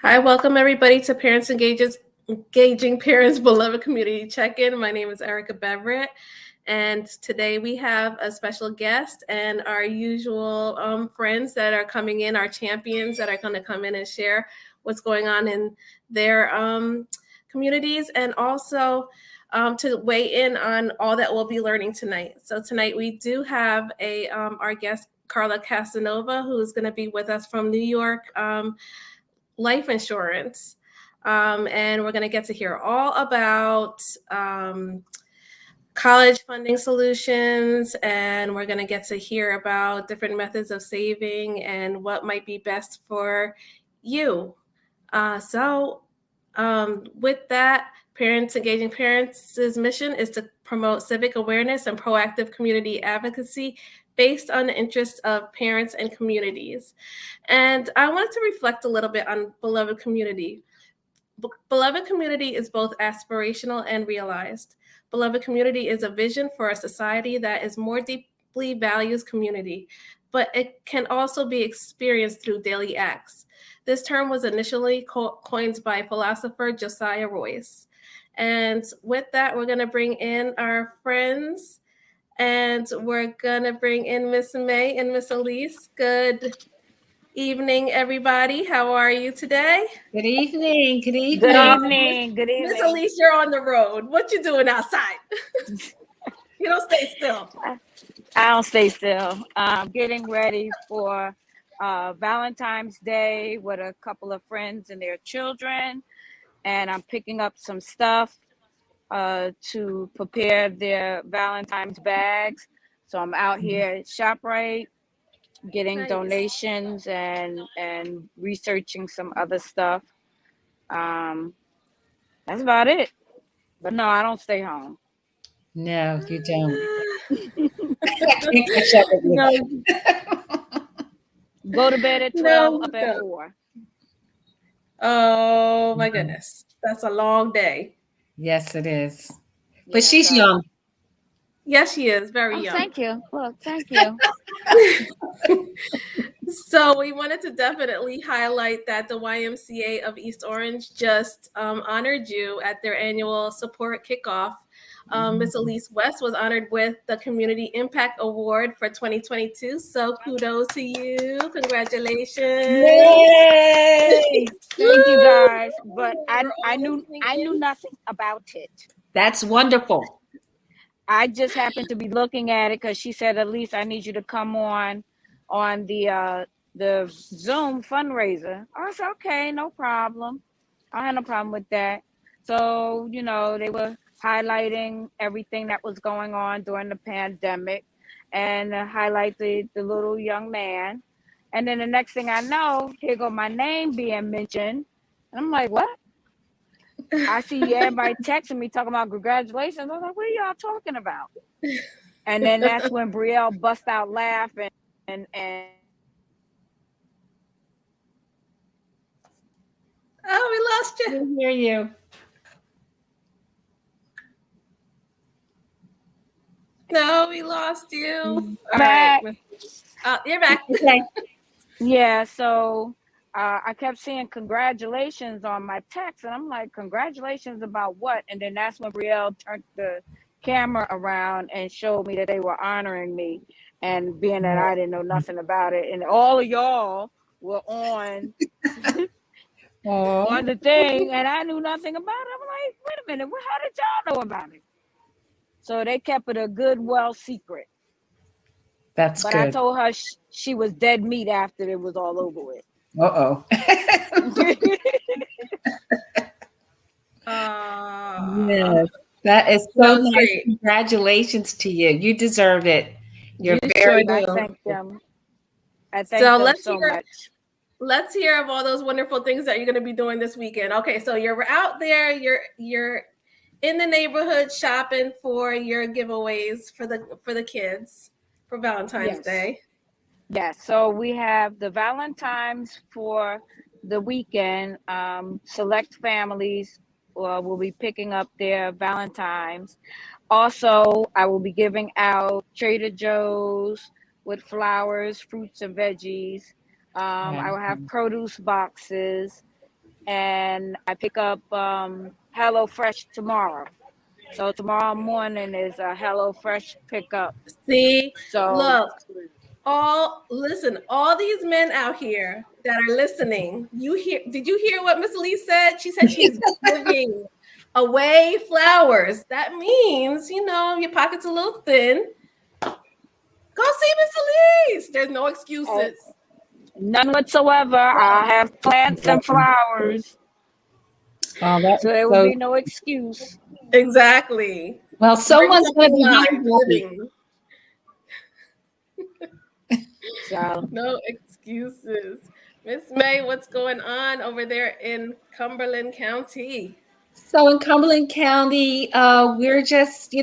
Hi, welcome everybody to Engaging Parents Beloved Community Check-In. My name is Erica Beverett, and today we have a special guest and our usual friends that are coming in, our champions that are going to come in and share what's going on in their communities, and also to weigh in on all that we'll be learning tonight. So tonight we do have our guest Carla Casanova, who's going to be with us from New York. Life insurance. And we're going to get to hear all about college funding solutions, and we're going to get to hear about different methods of saving and what might be best for you. With that, Parents Engaging Parents' mission is to promote civic awareness and proactive community advocacy based on the interests of parents and communities. And I wanted to reflect a little bit on Beloved Community. Beloved Community is both aspirational and realized. Beloved Community is a vision for a society that is more deeply values community, but it can also be experienced through daily acts. This term was initially coined by philosopher Josiah Royce. And with that, we're going to bring in our friends, and we're going to bring in Miss May and Miss Elise. Good evening, everybody. How are you today? Good evening. Good evening. Good evening. Good evening. Miss Elise, you're on the road. What you doing outside? You don't stay still. I don't stay still. Getting ready for Valentine's Day with a couple of friends and their children. And I'm picking up some stuff to prepare their Valentine's bags. So I'm out here at ShopRite getting donations and researching some other stuff. That's about it. But no, I don't stay home. No, you don't. I can't catch up with you. No. Go to bed at 12, up at 4. Oh my goodness. That's a long day. Yes, it is. But she's young. Yes, she is. Very young. Thank you. Look, thank you. So we wanted to definitely highlight that the YMCA of East Orange just honored you at their annual support kickoff. Miss Elise West was honored with the Community Impact Award for 2022. So kudos to you. Congratulations. Yay! Thank you guys. But I knew nothing about it. That's wonderful. I just happened to be looking at it because she said, at least I need you to come on the Zoom fundraiser. I said, okay, no problem. I had no problem with that. So, they were highlighting everything that was going on during the pandemic and highlight the little young man. And then the next thing I know, here go my name being mentioned. And I'm like, what? I see everybody texting me talking about congratulations. I was like, what are y'all talking about? And then that's when Brielle bust out laughing and oh, we lost you. I can hear you. No, we lost you. All back. right. You're back. Okay. Yeah, so I kept seeing congratulations on my text, and I'm like, congratulations about what? And then that's when Brielle turned the camera around and showed me that they were honoring me, and being that I didn't know nothing about it, and all of y'all were on on the thing, and I knew nothing about it. I'm like, wait a minute, how did y'all know about it? So they kept it a good, well secret. That's but good. I told her she was dead meat after it was all over with. Uh-oh. Yes, that is so nice. Great. Congratulations to you. You deserve it. You're very I thank them. I thank So them so much. Let's hear of all those wonderful things that you're going to be doing this weekend. Okay, so you're out there, you're in the neighborhood shopping for your giveaways for the kids for Valentine's Day. Yes, so we have the Valentine's for the weekend. Select families will be picking up their Valentine's. Also, I will be giving out Trader Joe's with flowers, fruits, and veggies. I will have produce boxes. and I pick up Hello Fresh tomorrow. So tomorrow morning is a Hello Fresh pickup. See, So look, all these men out here that are listening, did you hear what Miss Lee said? She said she's giving away flowers. That means, your pocket's a little thin. Go see Miss Elise. There's no excuses. None whatsoever. I have plants and flowers. Oh, So there will be no excuse. Exactly. Well, someone's going to be Alive, happy. living. So No excuses. Miss May, what's going on over there in Cumberland County? So in Cumberland County, we're just,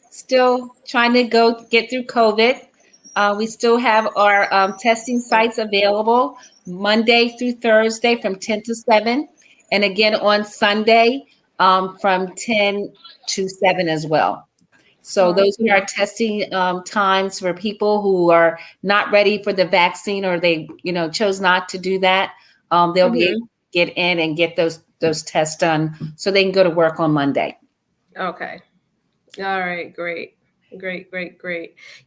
still trying to get through COVID. We still have our testing sites available Monday through Thursday from 10 to 7. And again on Sunday from 10 to 7 as well. So those are our testing times for people who are not ready for the vaccine, or they, chose not to do that. They'll be able to get in and get those tests done so they can go to work on Monday. Okay. All right. Great.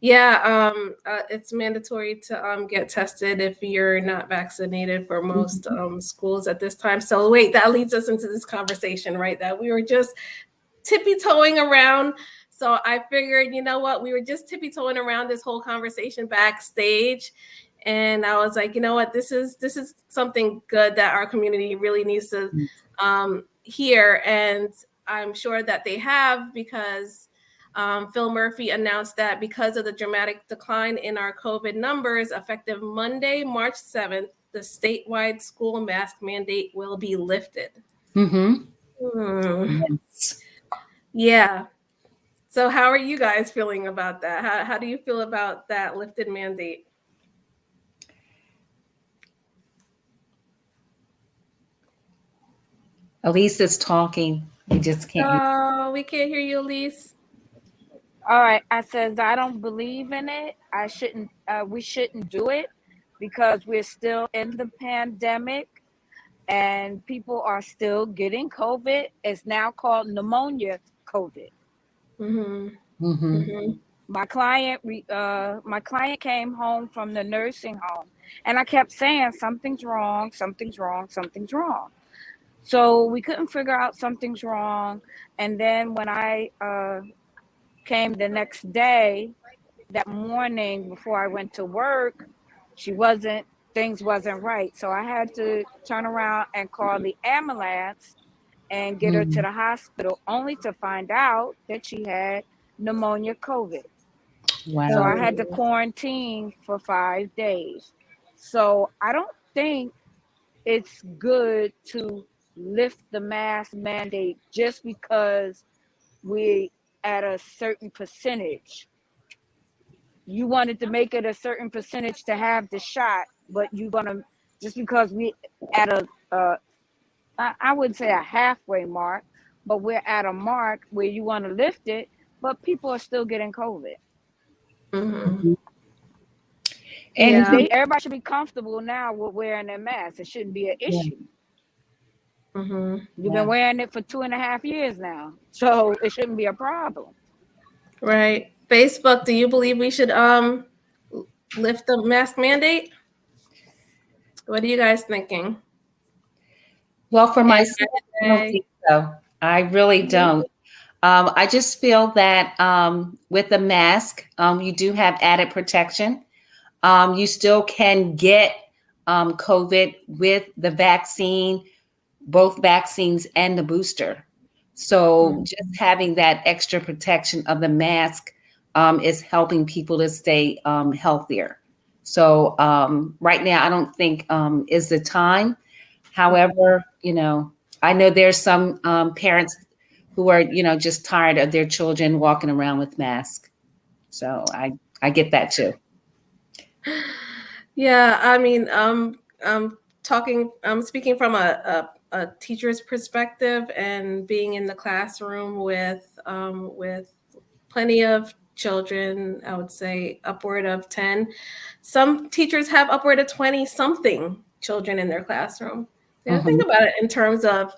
Yeah. It's mandatory to get tested if you're not vaccinated for most schools at this time. So wait, that leads us into this conversation, right? That we were just tippy-toeing around. So I figured, you know what? We were just tippy-toeing around this whole conversation backstage. And I was like, you know what? This is something good that our community really needs to hear. And I'm sure that they have, because Phil Murphy announced that because of the dramatic decline in our COVID numbers, effective Monday, March 7th, the statewide school mask mandate will be lifted. Yes. Yeah. So how are you guys feeling about that? How do you feel about that lifted mandate? Elise is talking. We just can't hear. Oh, we can't hear you, Elise. all right, I says I don't believe in it. We shouldn't do it because we're still in the pandemic and people are still getting COVID. It's now called pneumonia COVID. My client came home from the nursing home, and I kept saying something's wrong. So we couldn't figure out something's wrong, and then when I came the next day, that morning before I went to work, things wasn't right. So I had to turn around and call the ambulance and get her to the hospital, only to find out that she had pneumonia COVID. Wow. So I had to quarantine for 5 days. So I don't think it's good to lift the mask mandate just because we at a certain percentage. You wanted to make it a certain percentage to have the shot, but you're gonna, just because we at I would say a halfway mark, but we're at a mark where you want to lift it, but people are still getting COVID. And Everybody should be comfortable now with wearing their mask. It shouldn't be an issue. You've been wearing it for 2.5 years now, so it shouldn't be a problem. Right. Facebook, do you believe we should lift the mask mandate? What are you guys thinking? Well, for myself, I don't think so. I really don't. I just feel that with the mask, you do have added protection. You still can get COVID with the vaccine, both vaccines and the booster. So just having that extra protection of the mask is helping people to stay healthier. So right now, I don't think is the time. However, I know there's some parents who are, just tired of their children walking around with masks. So I get that too. Yeah, I mean, speaking from a teacher's perspective and being in the classroom with plenty of children, I would say upward of 10. Some teachers have upward of 20 something children in their classroom. Yeah, think about it in terms of,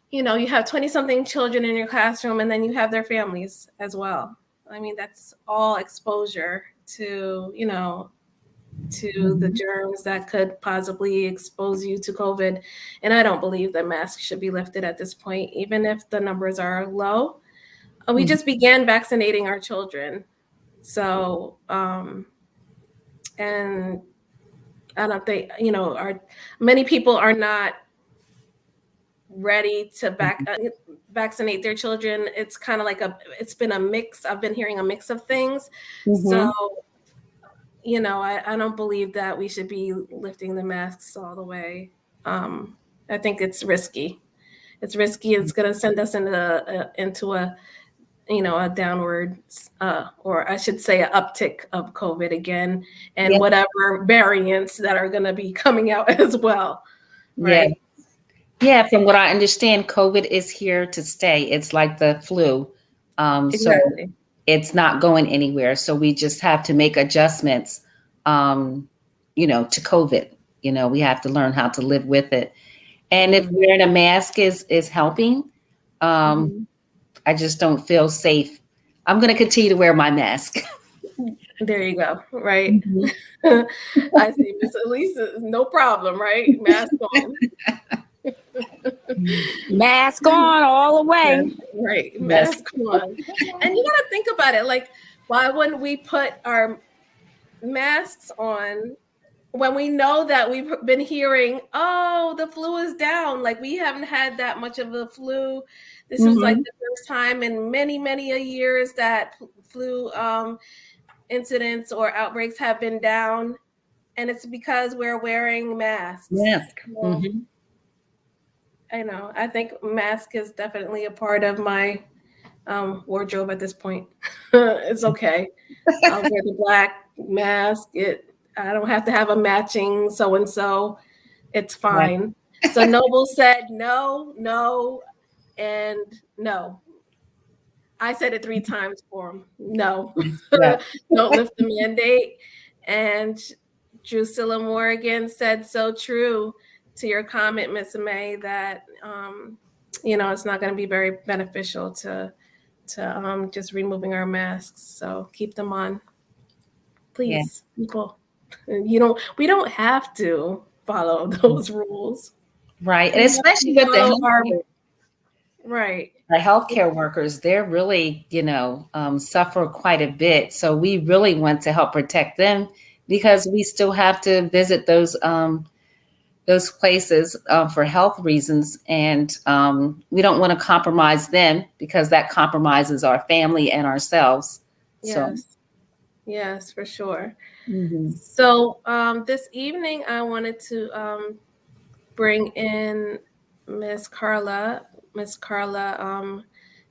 you know, you have 20-something children in your classroom, and then you have their families as well. I mean, that's all exposure to, you know, to the germs that could possibly expose you to COVID. And I don't believe that masks should be lifted at this point, even if the numbers are low. We just began vaccinating our children. So, and I don't think, you know, many people are not ready to vaccinate their children. It's kind of like it's been a mix. I've been hearing a mix of things. So, you know, I don't believe that we should be lifting the masks all the way. I think it's risky. It's risky. It's going to send us into a you know, a downward, or I should say, an uptick of COVID again, and whatever variants that are going to be coming out as well. Right? Yeah. From what I understand, COVID is here to stay. It's like the flu. So it's not going anywhere. So we just have to make adjustments, you know, to COVID. You know, we have to learn how to live with it. And if wearing a mask is helping, I just don't feel safe. I'm going to continue to wear my mask. There you go. Right. I see Miss Elise, no problem, right? Mask on. Mask on all the way. Yeah, right. Mask on. And you got to think about it. Like, why wouldn't we put our masks on when we know that we've been hearing, oh, the flu is down? Like, we haven't had that much of a flu. This is like the first time in many, many years that flu incidents or outbreaks have been down. And it's because we're wearing masks. Well, I know. I think mask is definitely a part of my wardrobe at this point. It's okay. I'll wear the black mask. I don't have to have a matching so-and-so. It's fine. So Noble said no, no, and no. I said it 3 times for him. No. Don't lift the mandate. And Drusilla Morgan said so true to your comment, Miss May, that you know, it's not going to be very beneficial to just removing our masks. So keep them on, please, people. We don't have to follow those rules, right? And especially with the healthcare workers, they're really, you know, suffer quite a bit. So we really want to help protect them, because we still have to visit those places for health reasons, and we don't want to compromise them, because that compromises our family and ourselves. Yes, for sure. So this evening, I wanted to bring in Miss Carla. Miss Carla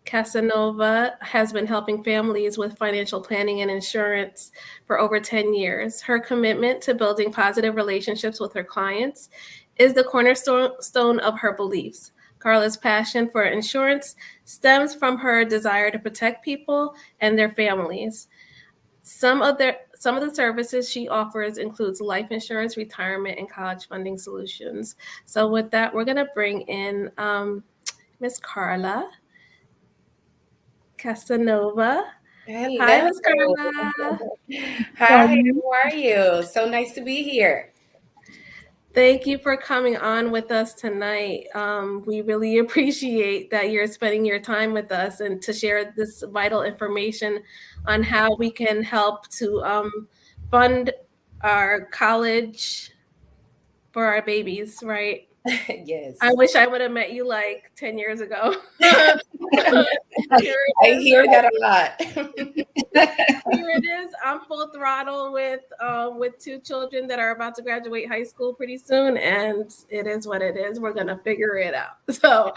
Casanova has been helping families with financial planning and insurance for over 10 years. Her commitment to building positive relationships with her clients is the cornerstone of her beliefs. Carla's passion for insurance stems from her desire to protect people and their families. Some of the services she offers includes life insurance, retirement, and college funding solutions. So with that, we're going to bring in Miss Carla Casanova. Hello. Hi, Miss Carla. Hi, how are you? So nice to be here. Thank you for coming on with us tonight. We really appreciate that you're spending your time with us and to share this vital information on how we can help to fund our college for our babies, right? Yes. I wish I would have met you like 10 years ago. I hear that a lot. Here it is. I'm full throttle with 2 children that are about to graduate high school pretty soon, and it is what it is. We're gonna figure it out. So,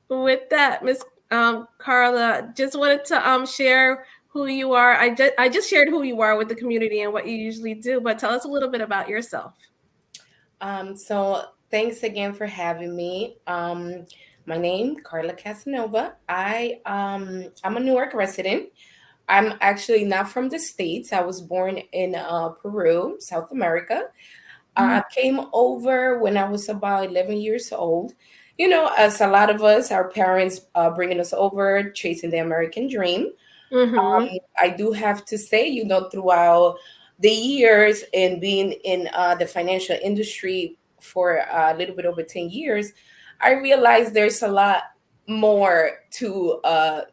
with that, Miss Carla, just wanted to share who you are. I just shared who you are with the community and what you usually do, but tell us a little bit about yourself. So thanks again for having me. My name, Carla Casanova. I'm a Newark resident. I'm actually not from the States. I was born in Peru, South America. I came over when I was about 11 years old. You know, as a lot of us, our parents bringing us over, chasing the American dream. Mm-hmm. I do have to say, you know, throughout the years and being in the financial industry for a little bit over 10 years, I realized there's a lot more to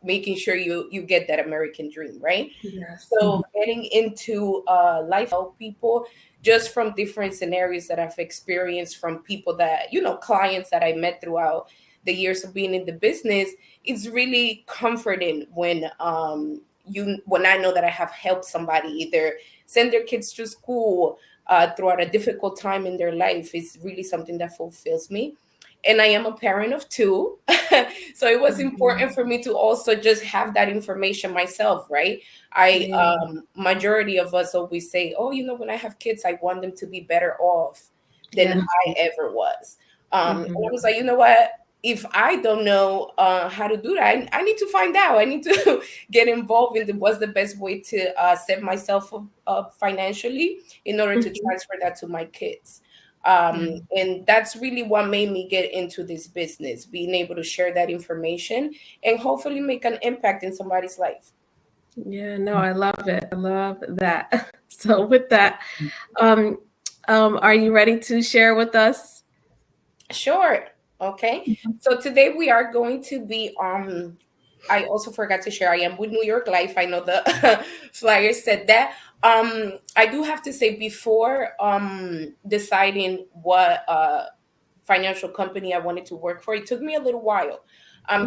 making sure you get that American dream, right? Yes. So getting into life help people just from different scenarios that I've experienced from people that, you know, clients that I met throughout the years of being in the business, it's really comforting when when I know that I have helped somebody either send their kids to school throughout a difficult time in their life is really something that fulfills me. And I am a parent of two. So it was Mhm. important for me to also just have that information myself, right? I Yeah. majority of us always say, oh, you know, when I have kids, I want them to be better off than Yeah. I ever was. And I Mhm. was like, you know what? If I don't know how to do that, I need to find out. I need to get involved in what's the best way to set myself up financially in order to Mhm. transfer that to my kids. Yeah. And that's really what made me get into this business, being able to share that information and hopefully make an impact in somebody's life. Yeah, no, I love it. I love that. So with that, um, are you ready to share with us? Sure. Okay. So today we are going to be I also forgot to share I am with New York Life. I know the flyer said that. I do have to say before deciding what financial company I wanted to work for, it took me a little while.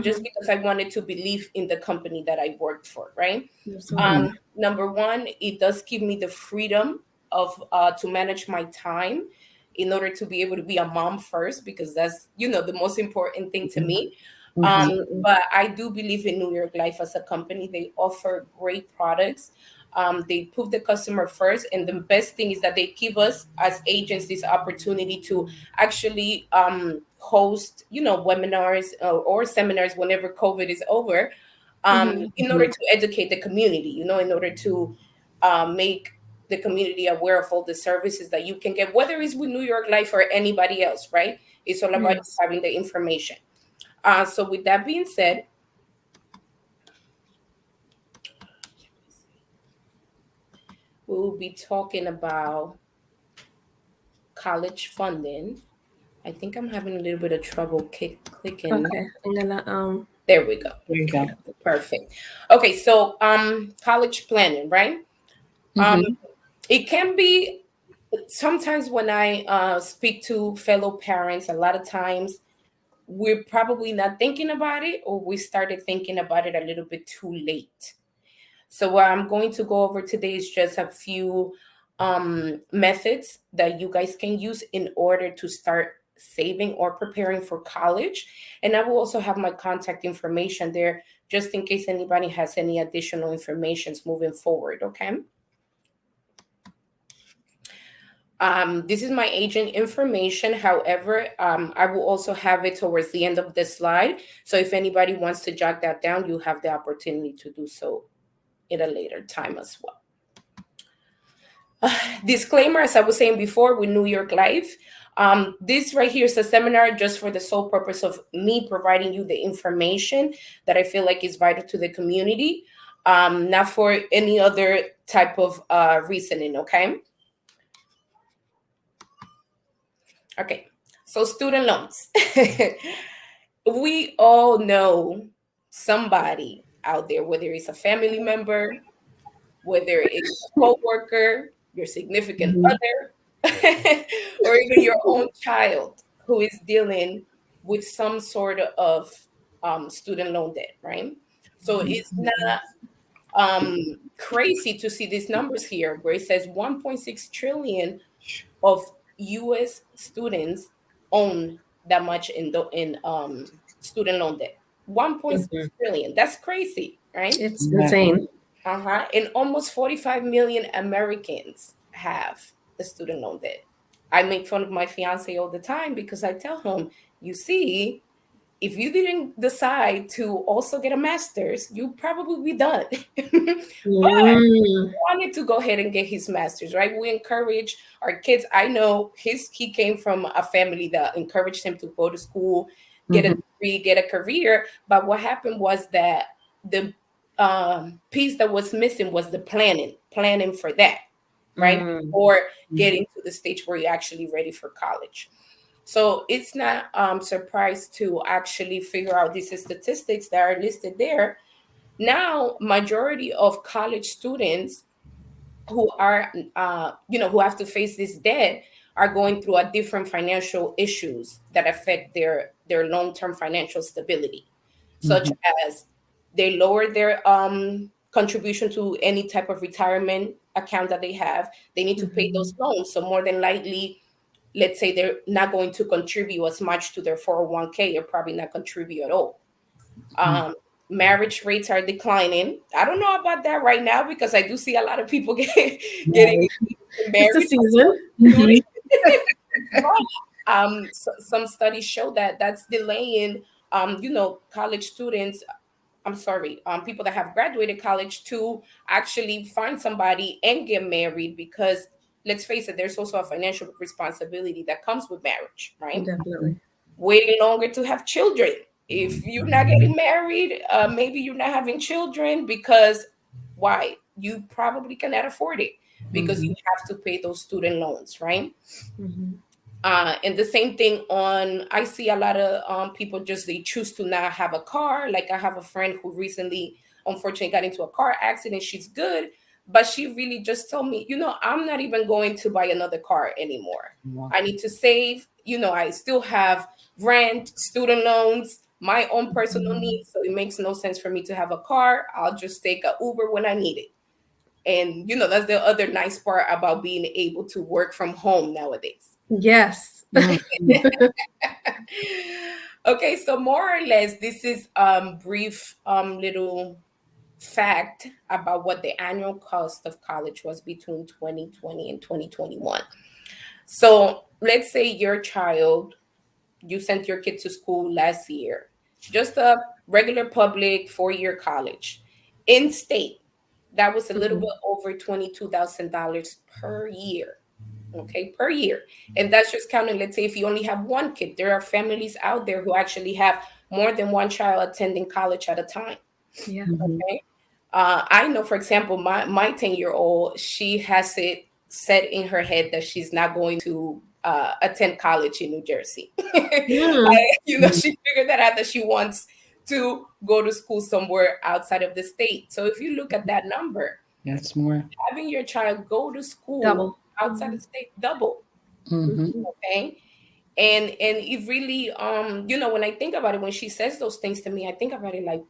Just Mhm. because I wanted to believe in the company that I worked for, right? Absolutely. Number one, it does give me the freedom of to manage my time in order to be able to be a mom first, because that's, you know, the most important thing to me. Absolutely. But I do believe in New York Life as a company. They offer great products. They put the customer first, and the best thing is that they give us as agents this opportunity to actually host, you know, webinars or seminars whenever COVID is over, Mhm. in order to educate the community, you know, in order to make the community aware of all the services that you can get, whether it's with New York Life or anybody else, right? It's all about Yes. having the information. So with that being said, we will be talking about college funding. I think I'm having a little bit of trouble clicking. Okay. I'm gonna There we go. There you go. Perfect. Okay, so college planning, right? Um, Mm-hmm. it can be sometimes when I speak to fellow parents, a lot of times we're probably not thinking about it, or we started thinking about it a little bit too late. So what I'm going to go over today is just a few methods that you guys can use in order to start saving or preparing for college. And I will also have my contact information there just in case anybody has any additional informations moving forward. Okay. This is my agent information. However, I will also have it towards the end of the slide. So if anybody wants to jot that down, you have the opportunity to do so at a later time as well. Disclaimer, as I was saying before, with New York Life, this right here is a seminar just for the sole purpose of me providing you the information that I feel like is vital to the community, not for any other type of reasoning, okay? Okay, so student loans. We all know somebody out there, whether it's a family member, whether it's a coworker, your significant Mm-hmm. other, or even your own child who is dealing with some sort of student loan debt, right? So it's not crazy to see these numbers here, where it says 1.6 trillion of U.S. students own that much in student loan debt. 1.6 trillion. That's crazy, right? it's Yeah. insane. Uh-huh. And almost 45 million Americans have the student loan debt. I make fun of my fiance all the time because I tell him, you see, if you didn't decide to also get a master's, you probably be done. But wanted to go ahead and get his master's, right? We encourage our kids. I know he came from a family that encouraged him to go to school, get a degree, get a career. But what happened was that the piece that was missing was the planning for that, right? Or getting to the stage where you're actually ready for college. So it's not surprised to actually figure out these statistics that are listed there. Now, majority of college students who are, who have to face this debt are going through a different financial issues that affect their long-term financial stability, such as they lower their contribution to any type of retirement account that they have. They need to pay those loans. So more than likely, let's say they're not going to contribute as much to their 401k, or probably not contribute at all. Marriage rates are declining. I don't know about that right now because I do see a lot of people getting married. It's the season. Some studies show that that's delaying, college students. I'm sorry, people that have graduated college to actually find somebody and get married, because let's face it, there's also a financial responsibility that comes with marriage, right? Definitely. Waiting longer to have children. If you're not getting married, maybe you're not having children because why? You probably cannot afford it because you have to pay those student loans, right? And the same thing I see a lot of people they choose to not have a car. Like I have a friend who recently, unfortunately, got into a car accident. She's good, but she really just told me, I'm not even going to buy another car anymore. I need to save. I still have rent, student loans, my own personal needs. So it makes no sense for me to have a car. I'll just take an Uber when I need it. And, that's the other nice part about being able to work from home nowadays. Yes. Okay, so more or less, this is brief little fact about what the annual cost of college was between 2020 and 2021. So let's say you sent your kid to school last year, just a regular public 4-year college. In state, that was a little bit over $22,000 per year. Okay, per year. And that's just counting, let's say, if you only have one kid. There are families out there who actually have more than one child attending college at a time. Yeah. Okay. I know, for example, my 10-year-old, she has it set in her head that she's not going to attend college in New Jersey. She figured that out, that she wants to go to school somewhere outside of the state. So if you look at that number, that's more. Having your child go to school outside the state, double. Okay. And it really, when I think about it, when she says those things to me, I think about it like,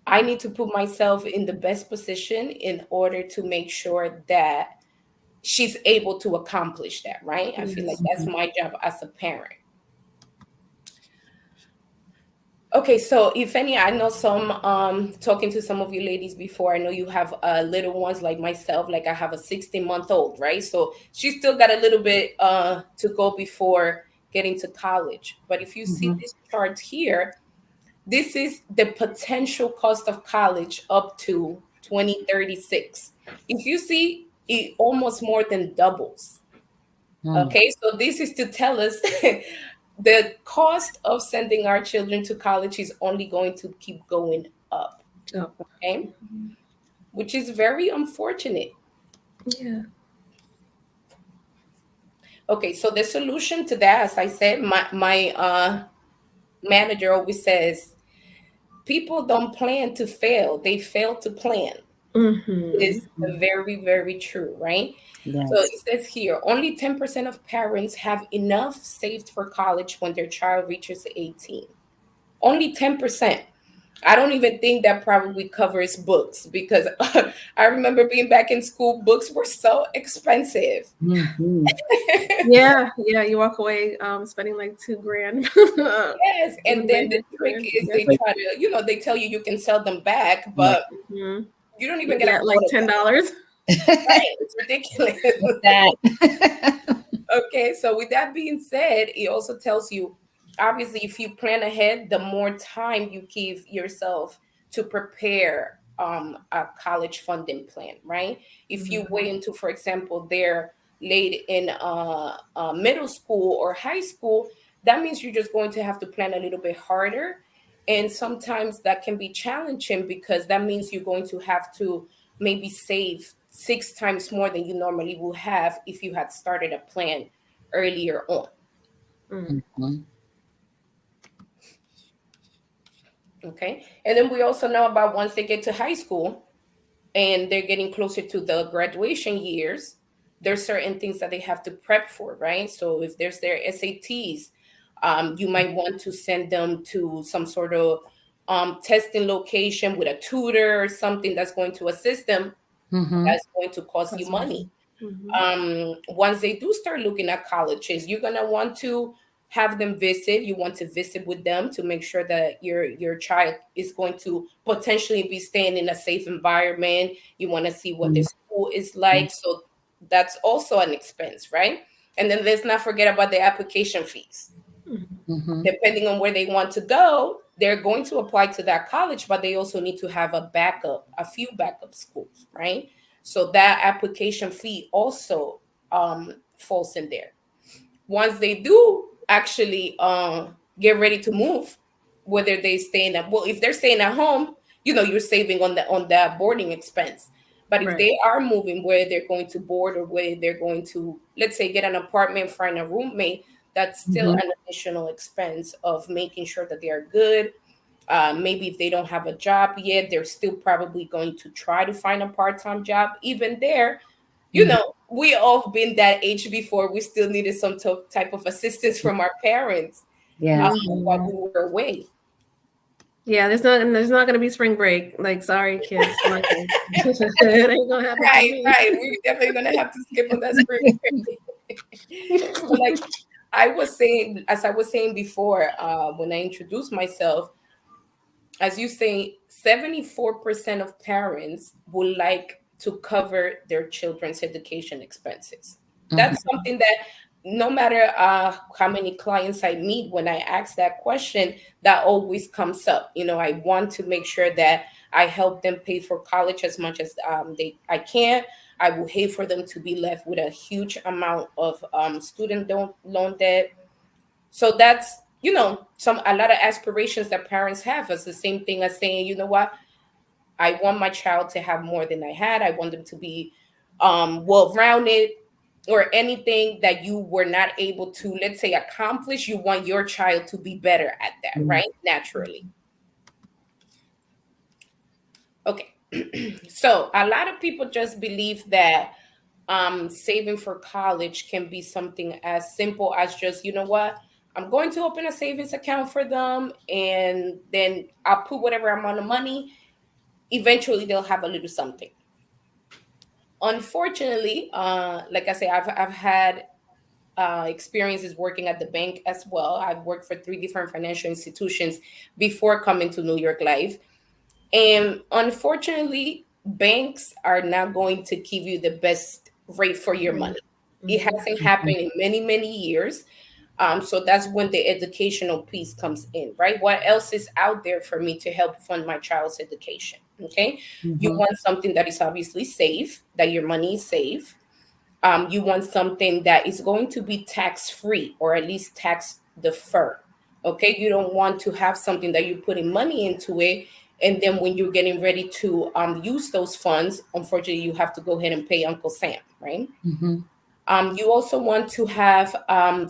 I need to put myself in the best position in order to make sure that she's able to accomplish that, right? I feel like that's my job as a parent. Okay, so if any, I know talking to some of you ladies before, I know you have little ones like myself, like I have a 16-month-old, right? So she's still got a little bit to go before getting to college. But if you see this chart here, this is the potential cost of college up to 2036. If you see, it almost more than doubles. Okay, so this is to tell us the cost of sending our children to college is only going to keep going up. Okay, which is very unfortunate. Yeah. Okay, so the solution to that, as I said, my manager always says, people don't plan to fail; they fail to plan. Is very, very true, right? Yes. So it says here, only 10% of parents have enough saved for college when their child reaches 18. Only 10%. I don't even think that probably covers books, because I remember being back in school, books were so expensive. Yeah, you walk away spending like $2,000. Yes, and then the trick is they try to, they tell you can sell them back, but you don't even get like $10. Right, it's ridiculous. Okay, so with that being said, it also tells you obviously if you plan ahead, the more time you give yourself to prepare a college funding plan, right? If you wait until, for example, they're late in middle school or high school, that means you're just going to have to plan a little bit harder. And sometimes that can be challenging because that means you're going to have to maybe save 6 times more than you normally would have if you had started a plan earlier on. Mhm. Okay. And then we also know about once they get to high school and they're getting closer to the graduation years, there's certain things that they have to prep for, right? So if there's their SATs, you might want to send them to some sort of testing location with a tutor or something that's going to assist them. Mhm. That's going to cost you money. Mhm. Once they do start looking at colleges, you're gonna want to have them visit. You want to visit with them to make sure that your child is going to potentially be staying in a safe environment. You want to see what the Mhm. school is like. So that's also an expense, right? And then let's not forget about the application fees. Mhm. Depending on where they want to go, they're going to apply to that college, but they also need to have a backup, a few backup schools, right? So that application fee also falls in there. Once they do actually get ready to move, whether they stay at, well, if they're staying at home, you're saving on that boarding expense. But if Right. they are moving where they're going to board or where they're going to, let's say, get an apartment, find a roommate, that's still Mhm. an additional expense of making sure that they are good. Maybe if they don't have a job yet, they're still probably going to try to find a part-time job. Even there, Mhm. we all been that age before. We still needed some type of assistance from our parents Yes. while Mhm. we were away. Yeah, there's not gonna be spring break. Like, sorry, kids, my kids. It ain't gonna happen for Right, me. right. We're definitely gonna have to skip on that spring break. But like as I was saying before, when I introduced myself, as you say, 74% of parents would like to cover their children's education expenses. Mhm. That's something that no matter how many clients I meet, when I ask that question, that always comes up. I want to make sure that I help them pay for college as much as I can. I will hate for them to be left with a huge amount of student loan debt. So that's some a lot of aspirations that parents have. As the same thing as saying, you know what, I want my child to have more than I had. I want them to be well rounded, or anything that you were not able to, let's say, accomplish. You want your child to be better at that, Mhm. right? Naturally. Okay. So a lot of people just believe that saving for college can be something as simple as just, you know what, I'm going to open a savings account for them, and then I'll put whatever amount of money. Eventually, they'll have a little something. Unfortunately, like I say, I've had experiences working at the bank as well. I've worked for 3 different financial institutions before coming to New York Life. And unfortunately, banks are not going to give you the best rate for your money. It Mhm. hasn't happened in many, many years. So that's when the educational piece comes in, right? What else is out there for me to help fund my child's education? Okay. You Mhm. want something that is obviously safe, that your money is safe. You want something that is going to be tax free, or at least tax deferred. Okay. You don't want to have something that you're putting money into it, and then when you're getting ready to use those funds, unfortunately, you have to go ahead and pay Uncle Sam, right? Mhm. You also want to have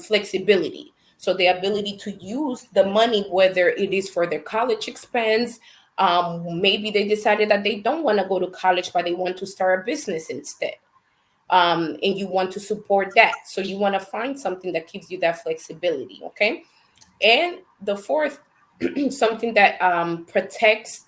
flexibility. So the ability to use the money, whether it is for their college expense, maybe they decided that they don't want to go to college, but they want to start a business instead. And you want to support that. So you want to find something that gives you that flexibility. Okay. And the fourth, something that protects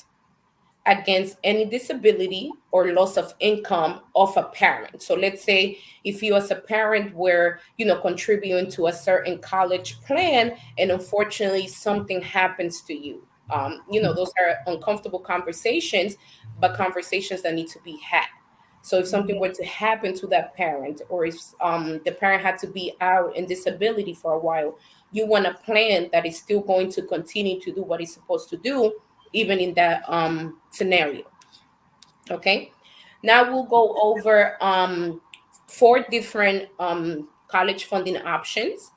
against any disability or loss of income of a parent. So let's say if you as a parent were, contributing to a certain college plan, and unfortunately something happens to you. Those are uncomfortable conversations, but conversations that need to be had. So if something were to happen to that parent, or if the parent had to be out in disability for a while, you want a plan that is still going to continue to do what it's supposed to do, even in that scenario. Okay. Now we'll go over 4 different college funding options.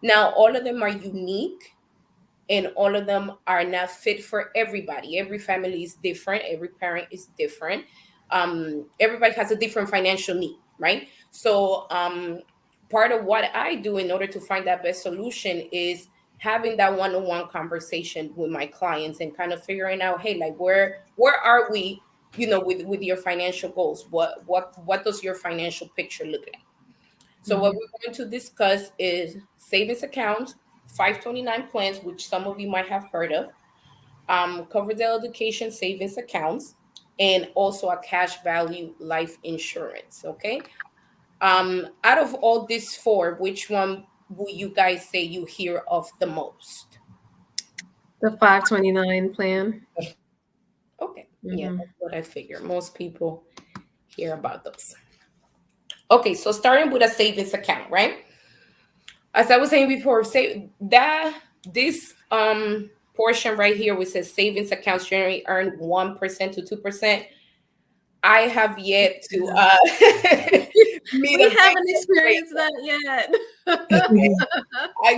Now, all of them are unique, and all of them are not fit for everybody. Every family is different. Every parent is different. Everybody has a different financial need, right? So part of what I do in order to find that best solution is having that one-on-one conversation with my clients and kind of figuring out, hey, like where are we, with your financial goals? What does your financial picture look like? So what we're going to discuss is savings accounts, 529 plans, which some of you might have heard of, Coverdell Education savings accounts, and also a cash value life insurance. Okay. Out of all these 4, which one will you guys say you hear of the most? The 529 plan. Okay. Yeah, that's what I figure. Most people hear about those. Okay, so starting with a savings account, right? As I was saying before, say that this portion right here, which says savings accounts generally earn 1% to 2%. I have yet to meet. We haven't experienced that yet. I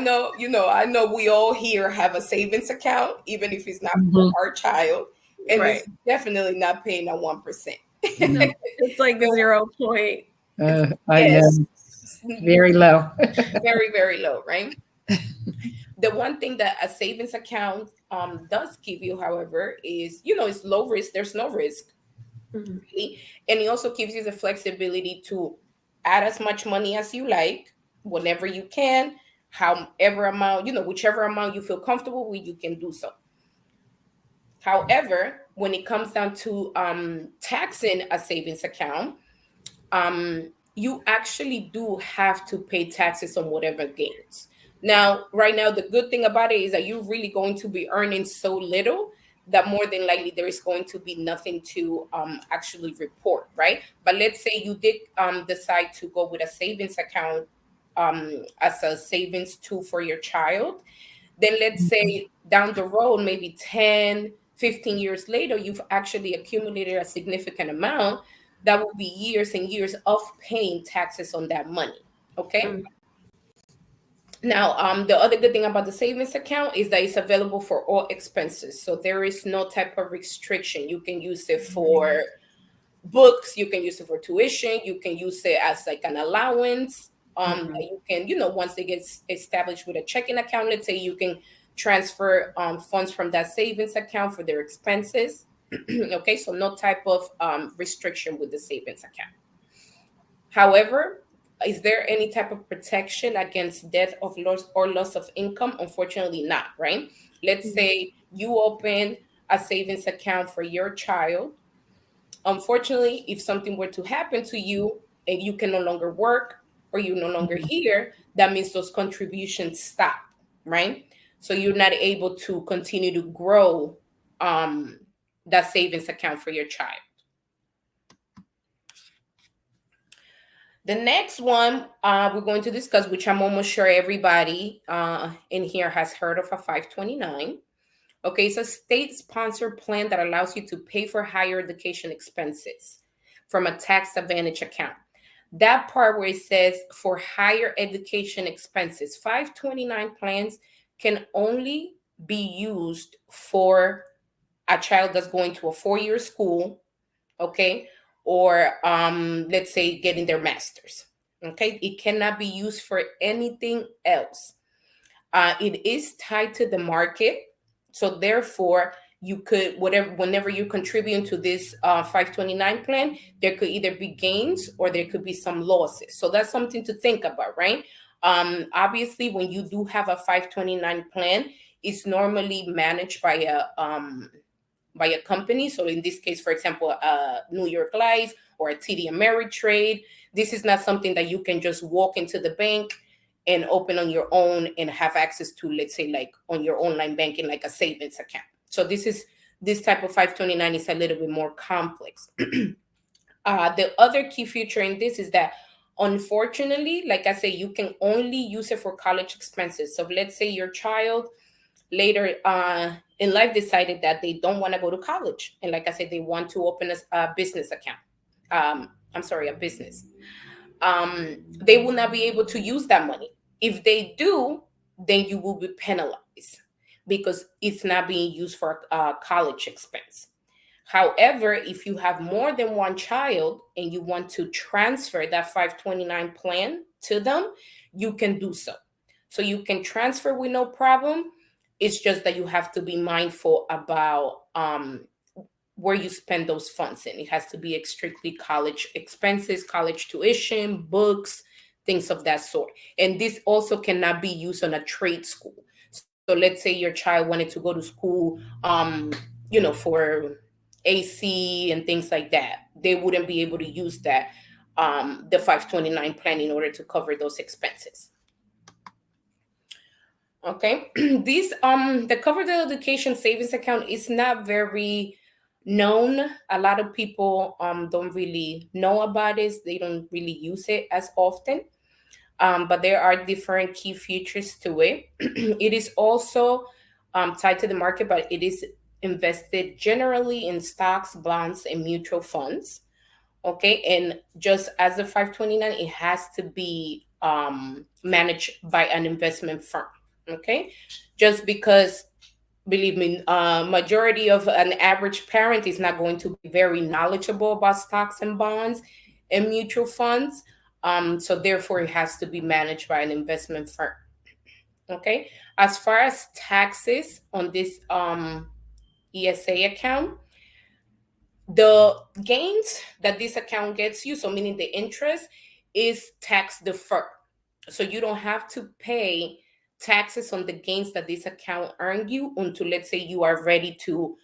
know we all here have a savings account, even if it's not for our child, and Right. it's definitely not paying a 1%. No. It's like 0 point. I know. Very low. Very, very low, right? The one thing that a savings account does give you, however, is, it's low risk. There's no risk. Really. And it also gives you the flexibility to add as much money as you like, whenever you can, however amount, whichever amount you feel comfortable with, you can do so. However, when it comes down to taxing a savings account, you actually do have to pay taxes on whatever gains. Now, right now, the good thing about it is that you're really going to be earning so little that more than likely there is going to be nothing to actually report, right? But let's say you did decide to go with a savings account as a savings tool for your child. Then let's say down the road, maybe 10, 15 years later, you've actually accumulated a significant amount. That will be years and years of paying taxes on that money. Okay. Now, the other good thing about the savings account is that it's available for all expenses. So there is no type of restriction. You can use it for books, you can use it for tuition, you can use it as like an allowance. You can, once they get established with a checking account, let's say, you can transfer funds from that savings account for their expenses. Okay, so no type of restriction with the savings account. However, is there any type of protection against death of loss or loss of income? Unfortunately not, right? Let's say you open a savings account for your child. Unfortunately, if something were to happen to you and you can no longer work or you're no longer here, that means those contributions stop, right? So you're not able to continue to grow that savings account for your child. The next one we're going to discuss, which I'm almost sure everybody in here has heard of, a 529. Okay, it's a state-sponsored plan that allows you to pay for higher education expenses from a tax advantage account. That part where it says for higher education expenses, 529 plans can only be used for a child that's going to a 4-year school, okay, or let's say getting their master's. Okay, it cannot be used for anything else. It is tied to the market, so therefore you could, whenever you're contributing to this 529 plan, there could either be gains or there could be some losses. So that's something to think about, right? Obviously, when you do have a 529 plan, it's normally managed by a company. So in this case, for example, New York Life or a TD Ameritrade. This is not something that you can just walk into the bank and open on your own and have access to, let's say, like on your online banking, like a savings account. So this type of 529 is a little bit more complex. The other key feature in this is that, unfortunately, like I say, you can only use it for college expenses. So let's say your child later in life decided that they don't want to go to college, and like I said, they want to open a business account. I'm sorry, a business. They will not be able to use that money. If they do, then you will be penalized because it's not being used for college expense. However, if you have more than one child and you want to transfer that 529 plan to them, you can do so. So you can transfer with no problem. It's just that you have to be mindful about where you spend those funds in. It has to be strictly college expenses, college tuition, books, things of that sort. And this also cannot be used on a trade school. So let's say your child wanted to go to school, for AC and things like that. They wouldn't be able to use that, the 529 plan, in order to cover those expenses. Okay. This the Coverdell Education Savings Account is not very known. A lot of people don't really know about it. They don't really use it as often. But there are different key features to it. It is also tied to the market, but it is invested generally in stocks, bonds, and mutual funds. Okay, and just as the 529, it has to be managed by an investment firm. Okay, just because, believe me, majority of an average parent is not going to be very knowledgeable about stocks and bonds and mutual funds. So therefore, it has to be managed by an investment firm. Okay, as far as taxes on this ESA account, the gains that this account gets you, so meaning the interest, is tax deferred. So you don't have to pay taxes on the gains that this account earned you until, let's say, you are ready to,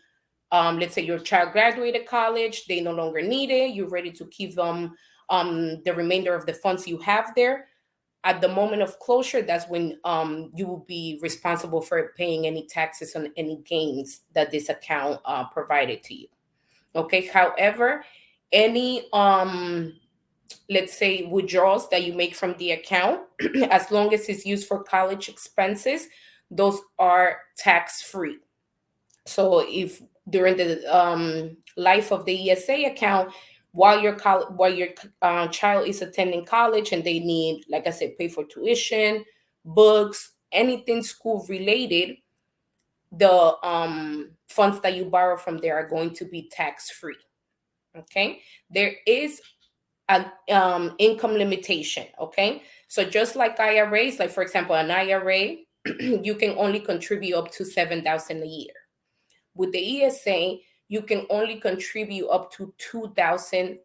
let's say your child graduated college, they no longer need it, you're ready to keep them, the remainder of the funds you have there. At the moment of closure, that's when you will be responsible for paying any taxes on any gains that this account provided to you. Okay. However, any let's say withdrawals that you make from the account, as long as it's used for college expenses, those are tax free. So if during the life of the ESA account, while your child is attending college and they need, like I said, pay for tuition, books, anything school related, the funds that you borrow from there are going to be tax free. Okay, there is an income limitation. Okay, so just like IRAs, like for example, an IRA, you can only contribute up to 7,000 a year. With the ESA, you can only contribute up to 2,000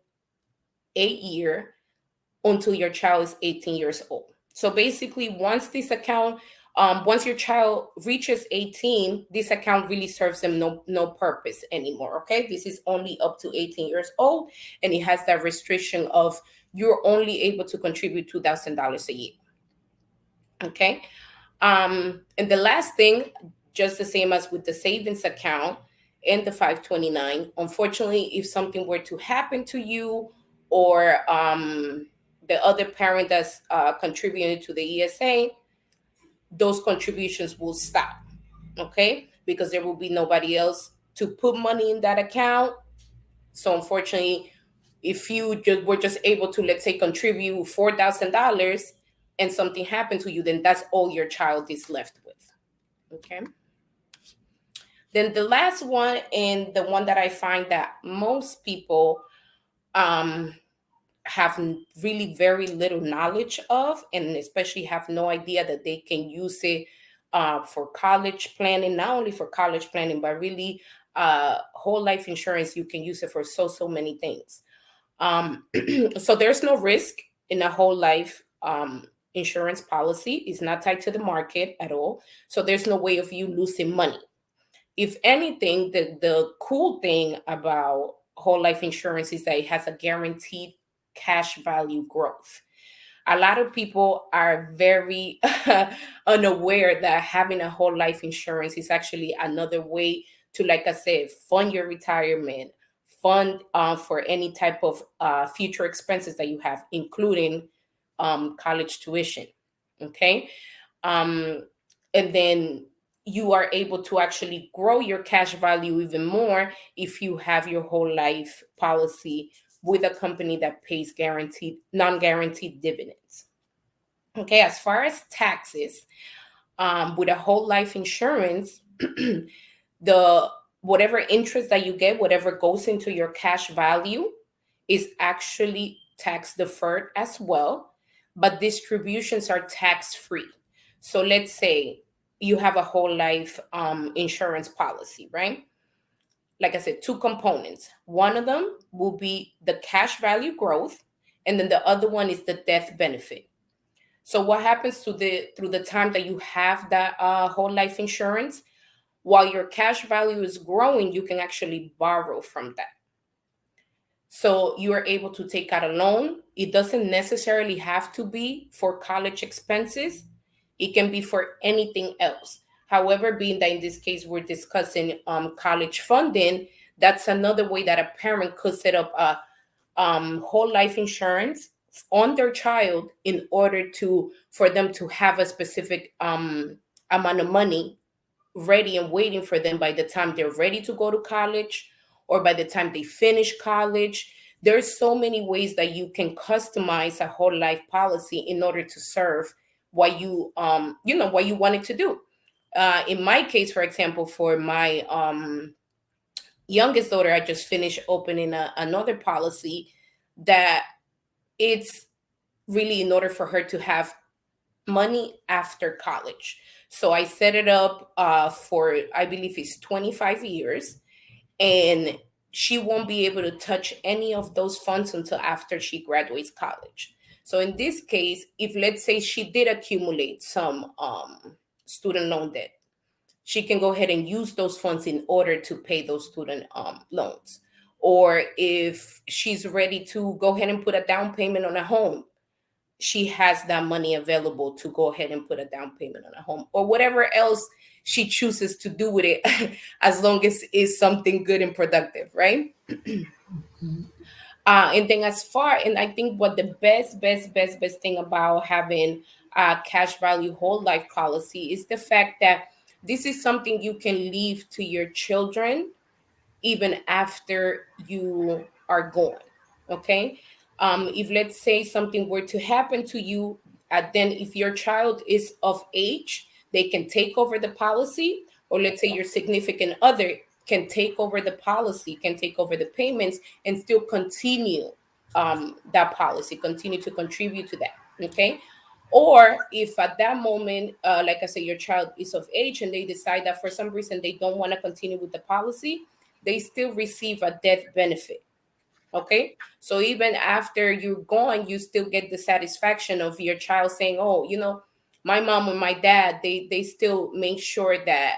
a year until your child is 18 years old. So basically, once this account, once your child reaches 18, this account really serves them no purpose anymore. Okay, this is only up to 18 years old, and it has that restriction of you're only able to contribute $2,000 a year. Okay, and the last thing, just the same as with the savings account and the 529, unfortunately, if something were to happen to you, or the other parent that's contributing to the ESA, those contributions will stop. Okay, because there will be nobody else to put money in that account. So unfortunately, if you were just able to, let's say, contribute $4,000 and something happened to you, then that's all your child is left with. Okay. Then the last one, and the one that I find that most people have really very little knowledge of, and especially have no idea that they can use it for college planning, not only for college planning, but really whole life insurance. You can use it for so many things. So there's no risk in a whole life insurance policy. It's not tied to the market at all. So there's no way of you losing money. If anything, the cool thing about whole life insurance is that it has a guaranteed cash value growth. A lot of people are very unaware that having a whole life insurance is actually another way to, like I said, fund your retirement, fund for any type of future expenses that you have, including college tuition. Okay. Um, and then you are able to actually grow your cash value even more if you have your whole life policy with a company that pays guaranteed, non-guaranteed dividends. Okay, as far as taxes, with a whole life insurance, the whatever interest that you get, whatever goes into your cash value, is actually tax deferred as well, but distributions are tax free. So let's say you have a whole life insurance policy, right? Like I said, two components. One of them will be the cash value growth, and then the other one is the death benefit. So what happens to the through the time that you have that whole life insurance? While your cash value is growing, you can actually borrow from that. So you are able to take out a loan. It doesn't necessarily have to be for college expenses. It can be for anything else. However, being that in this case we're discussing college funding, that's another way that a parent could set up a whole life insurance on their child in order to for them to have a specific amount of money ready and waiting for them by the time they're ready to go to college or by the time they finish college. There's so many ways that you can customize a whole life policy in order to serve what what you wanted to do. In my case, for example, for my youngest daughter, I just finished opening another policy that it's really in order for her to have money after college. So I set it up for, I believe it's 25 years, and she won't be able to touch any of those funds until after she graduates college. So in this case, if let's say she did accumulate some student loan debt, she can go ahead and use those funds in order to pay those student loans. Or if she's ready to go ahead and put a down payment on a home, she has that money available to go ahead and put a down payment on a home or whatever else she chooses to do with it, as long as it's something good and productive, right? And then and I think what the best thing about having a cash value whole life policy is the fact that this is something you can leave to your children even after you are gone. Okay. If let's say something were to happen to you, then if your child is of age, they can take over the policy, or let's say your significant other can take over the policy, can take over the payments, and still continue that policy, continue to contribute to that. Okay. Or if at that moment, like I say, your child is of age and they decide that for some reason they don't want to continue with the policy, they still receive a death benefit. Okay. So even after you're gone, you still get the satisfaction of your child saying, oh, my mom or my dad, they still make sure that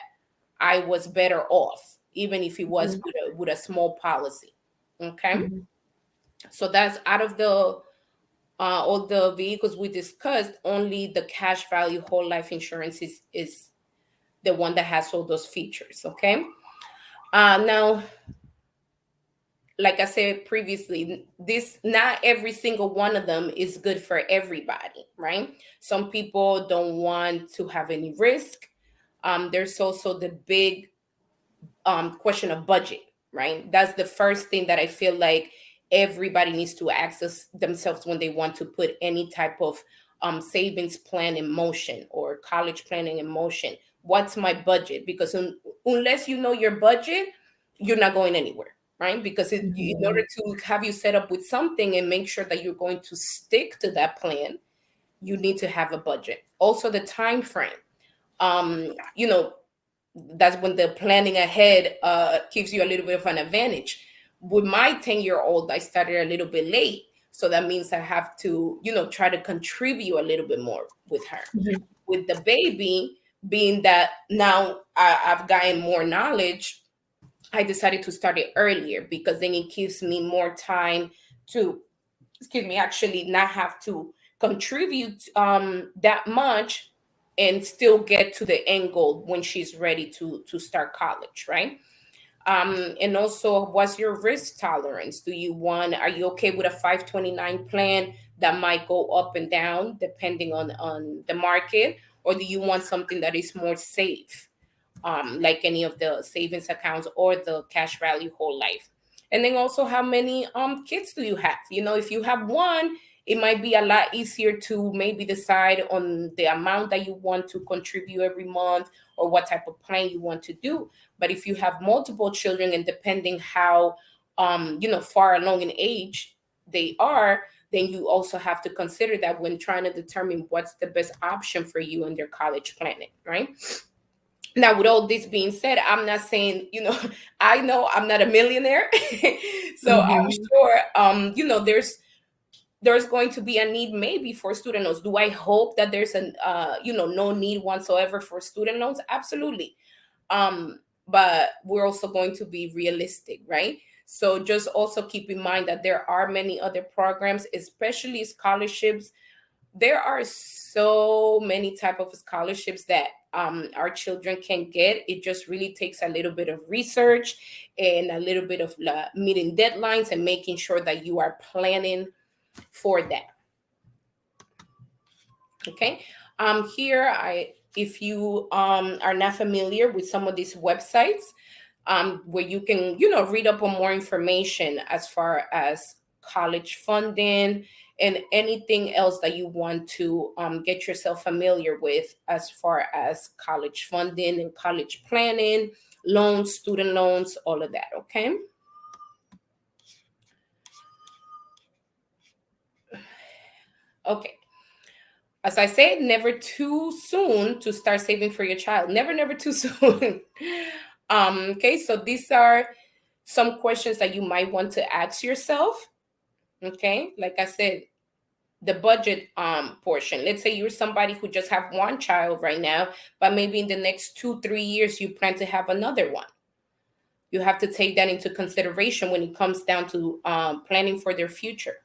I was better off, even if it was with a small policy. Okay. So that's out of the all the vehicles we discussed, only the cash value whole life insurance is the one that has all those features. Okay. Now, like I said previously, this not every single one of them is good for everybody, right? Some people don't want to have any risk. There's also the big question of budget, right? That's the first thing that I feel like everybody needs to access themselves when they want to put any type of savings plan in motion or college planning in motion. What's my budget? Because unless you know your budget, you're not going anywhere, right? Because in order to have you set up with something and make sure that you're going to stick to that plan, you need to have a budget. Also, the time frame. That's when the planning ahead gives you a little bit of an advantage. With my 10-year-old, I started a little bit late. So that means I have to, try to contribute a little bit more with her. With the baby, being that now I've gotten more knowledge, I decided to start it earlier because then it gives me more time to, actually not have to contribute that much and still get to the end goal when she's ready to start college, right? And also, what's your risk tolerance? Are you okay with a 529 plan that might go up and down depending on the market? Or do you want something that is more safe, like any of the savings accounts or the cash value whole life? And then also, how many kids do you have? If you have one, it might be a lot easier to maybe decide on the amount that you want to contribute every month, or what type of plan you want to do. But if you have multiple children, and depending how far along in age they are, then you also have to consider that when trying to determine what's the best option for you in their college planning, right? Now, with all this being said, I'm not saying, I know I'm not a millionaire. So I'm Mhm. sure, there's going to be a need maybe for student loans. Do I hope that there's no need whatsoever for student loans? Absolutely. But we're also going to be realistic, right? So just also keep in mind that there are many other programs, especially scholarships. There are so many type of scholarships that our children can get. It just really takes a little bit of research and a little bit of meeting deadlines and making sure that you are planning for that. Okay. Here, if you are not familiar with some of these websites, where you can, read up on more information as far as college funding and anything else that you want to get yourself familiar with as far as college funding and college planning, loans, student loans, all of that. Okay. Okay. As I said, never too soon to start saving for your child. Never too soon. Okay, so these are some questions that you might want to ask yourself. Okay, like I said, the budget portion. Let's say you're somebody who just have one child right now, but maybe in the next 2-3 years you plan to have another one. You have to take that into consideration when it comes down to planning for their future.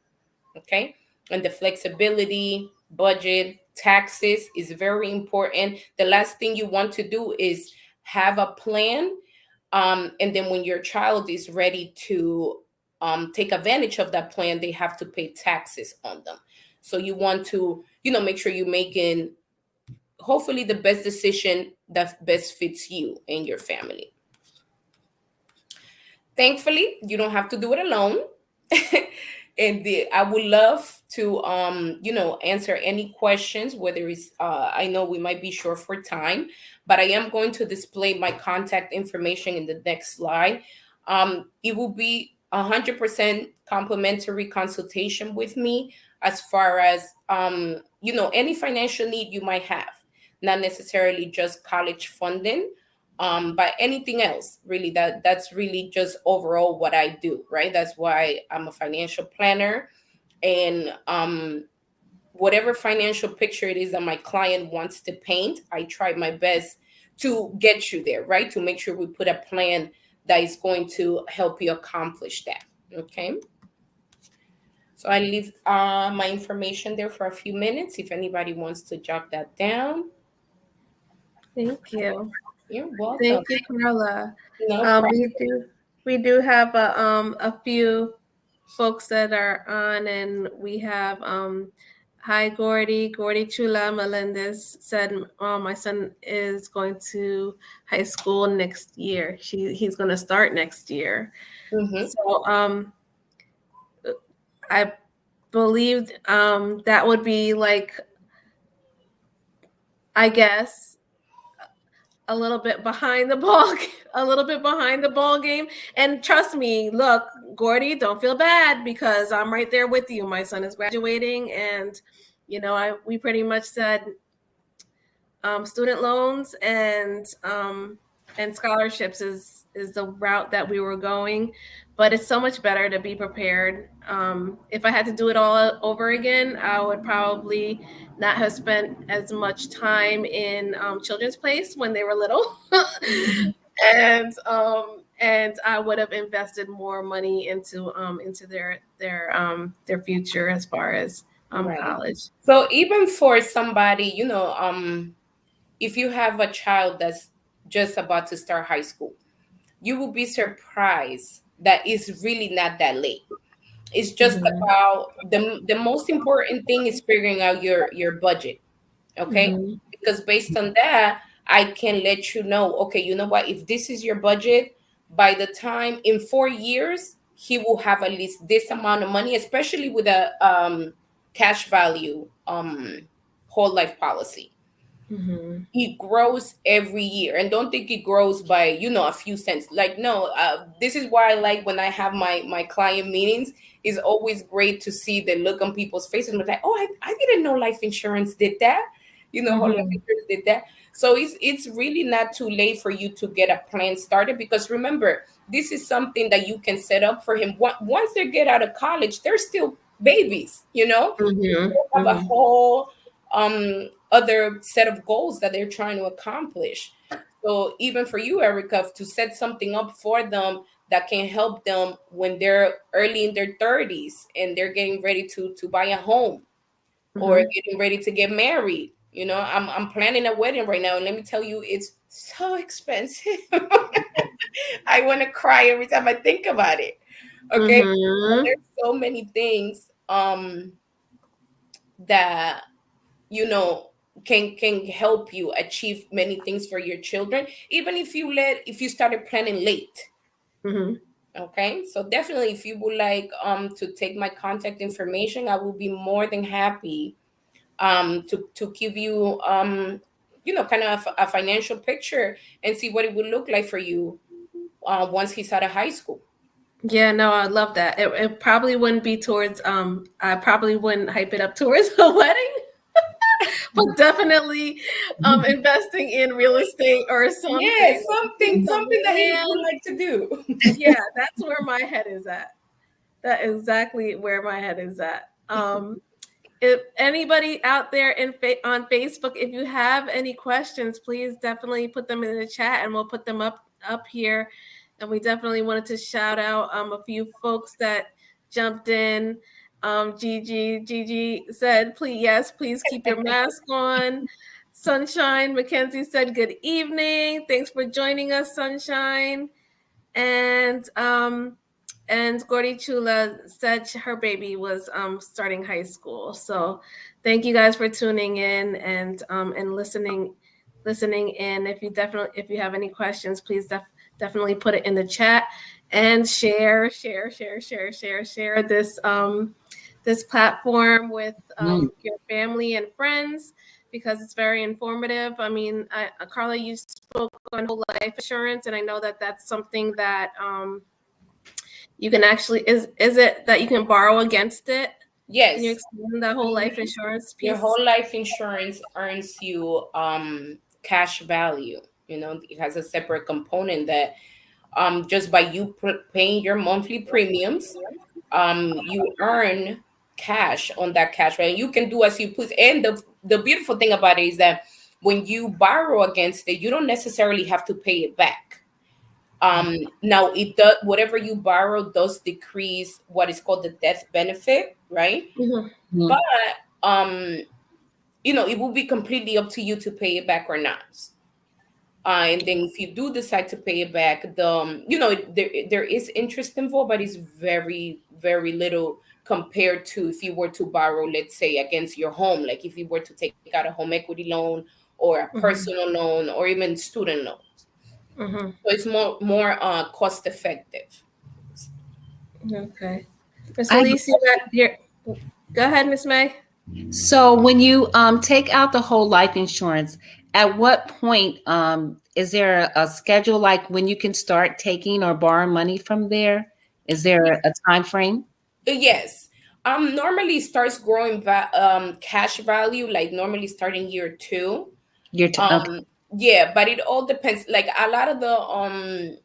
Okay. And the flexibility, budget, taxes is very important. The last thing you want to do is have a plan, and then when your child is ready to take advantage of that plan, they have to pay taxes on them. So you want to, make sure you're making hopefully the best decision that best fits you and your family. Thankfully, you don't have to do it alone. And I would love to answer any questions, whether it's I know we might be short for time, but I am going to display my contact information in the next slide. It will be 100% complimentary consultation with me as far as any financial need you might have, not necessarily just college funding, but anything else really. That's really just overall what I do, right? That's why I'm a financial planner. And whatever financial picture it is that my client wants to paint, I try my best to get you there, right? To make sure we put a plan that is going to help you accomplish that. Okay. So I leave my information there for a few minutes if anybody wants to jot that down. Thank you. You're welcome. Thank you, Carla. No problem. We do have a few folks that are on, and we have hi Gordy Chula Melendez said, my son is going to high school next year. He's going to start next year. Mm-hmm. So I believed that would be like, I guess, a little bit behind the ball game. And trust me, look, Gordy, don't feel bad because I'm right there with you. My son is graduating, and we pretty much said student loans and scholarships is the route that we were going. But it's so much better to be prepared. If I had to do it all over again, I would probably not have spent as much time in Children's Place when they were little, and I would have invested more money into their future as far as Right. college. So even for somebody, if you have a child that's just about to start high school, you will be surprised that it's really not that late. It's just Mhm. about the most important thing is figuring out your budget. Okay, Mhm. because based on that I can let you know, okay, you know what, if this is your budget, by the time in 4 years he will have at least this amount of money, especially with a cash value whole life policy. Mhm. It grows every year, and don't think it grows by, a few cents. Like, no, this is why I like when I have my client meetings. It's always great to see the look on people's faces and like, oh, I didn't know life insurance did that, whole life Mhm. insurance did that. So it's really not too late for you to get a plan started, because remember, this is something that you can set up for him. Once they get out of college, they're still babies, Mhm. have a Mhm. whole other set of goals that they're trying to accomplish. So even for you, Erica, to set something up for them that can help them when they're early in their 30s and they're getting ready to buy a home or Mhm. getting ready to get married. I'm planning a wedding right now, and let me tell you, it's so expensive. I want to cry every time I think about it. Okay, but Mhm. there's so many things that you know can help you achieve many things for your children, even if you started planning late. Mhm. Okay, so definitely, if you would like to take my contact information, I will be more than happy to give you kind of a financial picture and see what it would look like for you once he's out of high school. Yeah, no, I love that. It probably wouldn't be towards I probably wouldn't hype it up towards a wedding, but definitely investing in real estate or Yeah, something. Some something that he would land. like to do. Yeah, that's where my head is at. That is exactly where my head is at. If anybody out there on Facebook, if you have any questions, please definitely put them in the chat, and we'll put them up here. And we definitely wanted to shout out a few folks that jumped in. Gigi said, "Please, yes, please keep your mask on." Sunshine Mackenzie said, "Good evening. Thanks for joining us, Sunshine." And Gordy Chula said her baby was starting high school. So thank you guys for tuning in and listening in. If you have any questions, please definitely put it in the chat and share this platform with Mm. your family and friends, because it's very informative. I mean, Carla, you spoke on whole life insurance, and I know that that's something that you can actually is it that you can borrow against it? Can you Yes. explain that whole life insurance Your piece? whole life insurance earns you cash value. It has a separate component that just by you paying your monthly premiums, you earn cash on that cash value. You can do as you please. And the beautiful thing about it is that when you borrow against it, you don't necessarily have to pay it back. Now it does, whatever you borrow does decrease what is called the death benefit, right? Mm-hmm. But um it will be completely up to you to pay it back or not. And then if you do decide to pay it back, there is interest involved, but it's very, very little compared to if you were to borrow, let's say, against your home, like if you were to take out a home equity loan or a Mm-hmm. personal loan or even student loans. Mm-hmm. So it's more cost effective. Okay. Miss I Elise, go ahead, Miss May. So when you take out the whole life insurance, at what point is there a schedule like when you can start taking or borrowing money from there? Is there a time frame? Yes. Normally it starts growing cash value, like normally starting year two. Okay. Yeah, but it all depends. Like a lot of the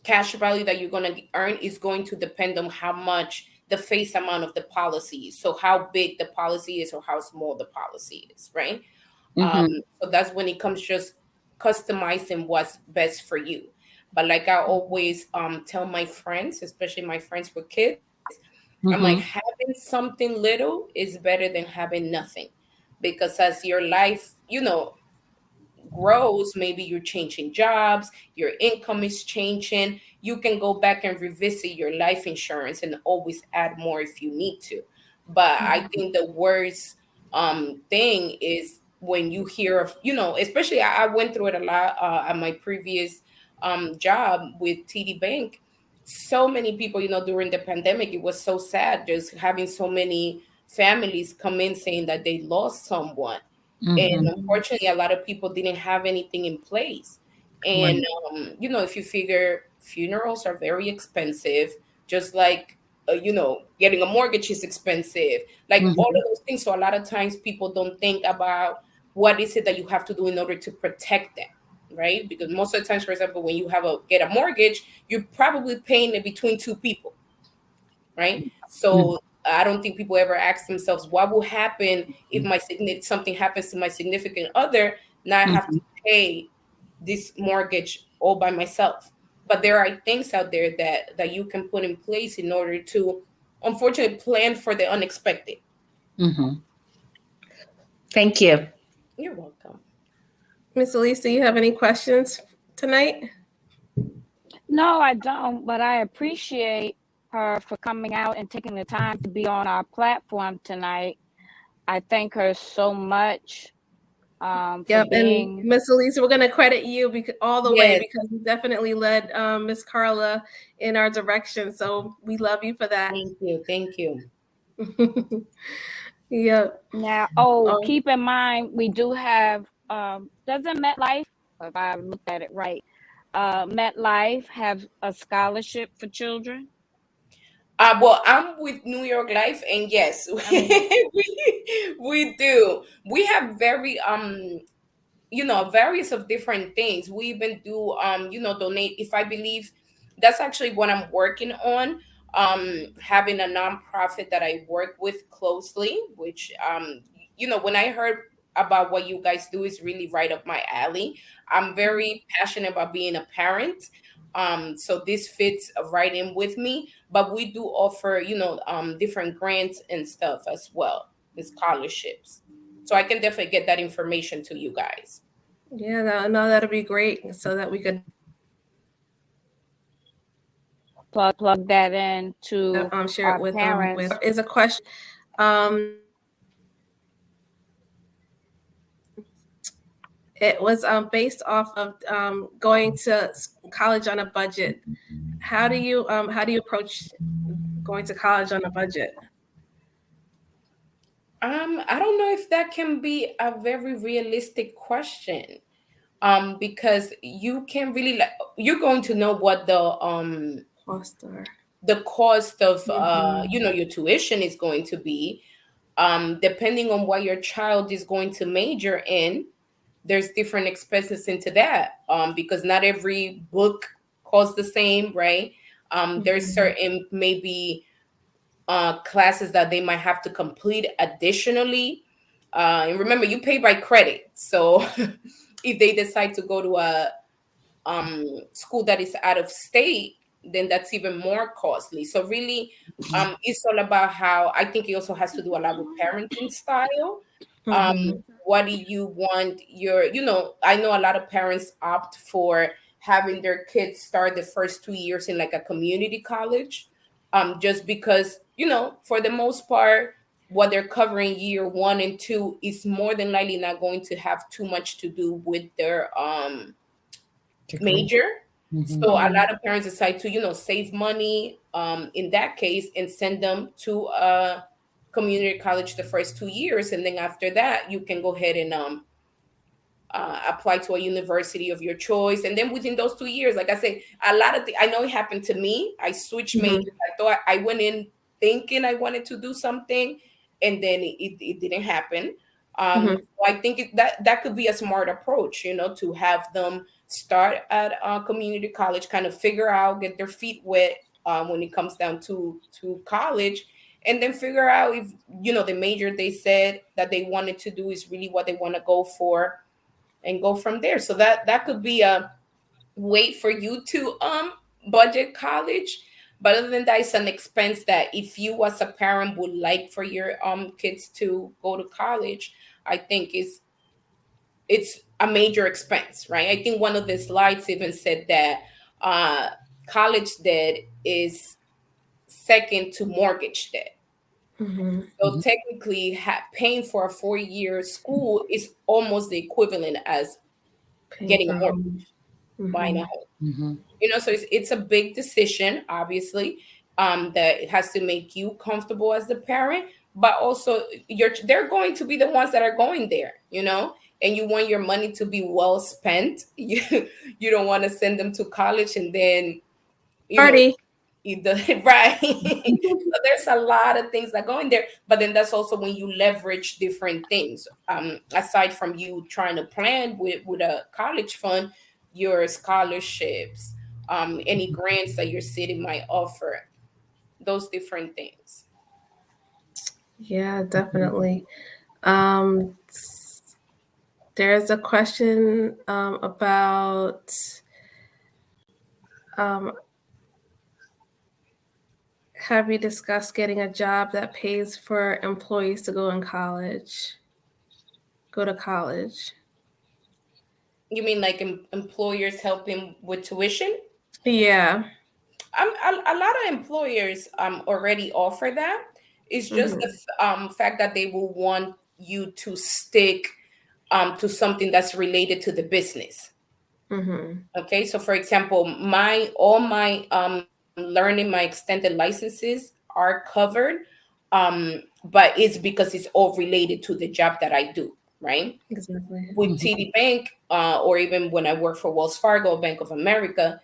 cash value that you're going to earn is going to depend on how much the face amount of the policy is. So how big the policy is or how small the policy is, right? um Mm-hmm. so that's when it comes just customizing what's best for you. But like I always tell my friends, especially my friends with kids, I'm like, Mm-hmm. having something little is better than having nothing, because as your life grows, maybe you're changing jobs, your income is changing, you can go back and revisit your life insurance and always add more if you need to. But I think the worst thing is when you hear of, especially I went through it a lot at my previous job with TD Bank. So many people, during the pandemic, it was so sad just having so many families come in saying that they lost someone. And Mm-hmm. unfortunately, a lot of people didn't have anything in place. And, Right. if you figure funerals are very expensive, just like, getting a mortgage is expensive, like all Mm-hmm. of those things. So a lot of times people don't think about what is it that you have to do in order to protect them, right? Because most of the times, for example, when you get a mortgage, you're probably paying it between two people, right? So I don't think people ever ask themselves, what will happen if something happens to my significant other? Now I have Mm-hmm. to pay this mortgage all by myself. But there are things out there that you can put in place in order to, unfortunately, plan for the unexpected. Mm-hmm. Thank you. You're welcome. Miss Elise, do you have any questions tonight? No, I don't, but I appreciate her for coming out and taking the time to be on our platform tonight. I thank her so much for Yep, and being. Miss Elise, we're going to credit you all the way Yes. because you definitely led Miss Carla in our direction. So we love you for that. Thank you. Thank you. Yep. Now, Oh, keep in mind, we do have, doesn't MetLife, if I looked at it right, MetLife have a scholarship for children? Well, I'm with New York Life, and yes, I mean, we do. We have very various of different things. We even do donate. If I believe that's actually what I'm working on. Having a nonprofit that I work with closely, which when I heard about what you guys do is really right up my alley. I'm very passionate about being a parent. So this fits right in with me. But we do offer, different grants and stuff as well, the scholarships. So I can definitely get that information to you guys. yeah, no, that'll be great so that we could plug that in to share it our with parents. is a question. Um, it was based off of going to college on a budget. How do you approach going to college on a budget? I don't know if that can be a very realistic question. Because you can really you're going to know what Foster. the cost of Mhm. your tuition is going to be. Depending on what your child is going to major in, there's different expenses into that. Because not every book costs the same, right? There's Mhm. certain maybe classes that they might have to complete additionally. And remember, you pay by credit. So if they decide to go to a school that is out of state, then that's even more costly. So really, it's all about how, I think it also has to do a lot with parenting style. Um, Mhm. what do you want I know a lot of parents opt for having their kids start the first 2 years in like a community college, just because, for the most part, what they're covering year 1 and 2 is more than likely not going to have too much to do with their Degree. major. Mm-hmm. So a lot of parents decide to, save money in that case and send them to a community college the first 2 years. And then after that, you can go ahead and apply to a university of your choice. And then within those 2 years, like I say, a lot of I know it happened to me. I switched Mhm. majors. I thought I went in thinking I wanted to do something, and then it didn't happen. Mhm. So I think that could be a smart approach, to have them start at community college, kind of figure out, get their feet wet when it comes down to college, and then figure out if the major they said that they wanted to do is really what they want to go for, and go from there. So that could be a way for you to budget college. But other than that, it's an expense that if you as a parent would like for your kids to go to college, I think it's a major expense, right? I think one of the slides even said that college debt is second to mortgage debt. Mm-hmm. So technically, paying for a 4-year school is almost the equivalent as Paying getting a for mortgage, home. buying a Mm-hmm. home. Mhm. So it's a big decision, obviously, that it has to make you comfortable as the parent, but also they're going to be the ones that are going there, and you want your money to be well spent. You don't want to send them to college and then you know Party. either right. So there's a lot of things that go in there, but then that's also when you leverage different things, aside from you trying to plan with a college fund, your scholarships, any grants that your city might offer, those different things. Yeah, definitely. Um, there's a question about um, have you discussed getting a job that pays for employees to go to college? You mean like employers helping with tuition? Yeah. A lot of employers already offer that. It's just the Mm-hmm. fact that they will want you to stick to something that's related to the business. Mm-hmm. Okay, so for example, my all my learning, my extended licenses are covered, but it's because it's all related to the job that I do, right? Exactly. With Mhm. TD Bank, or even when I work for Wells Fargo, Bank of America,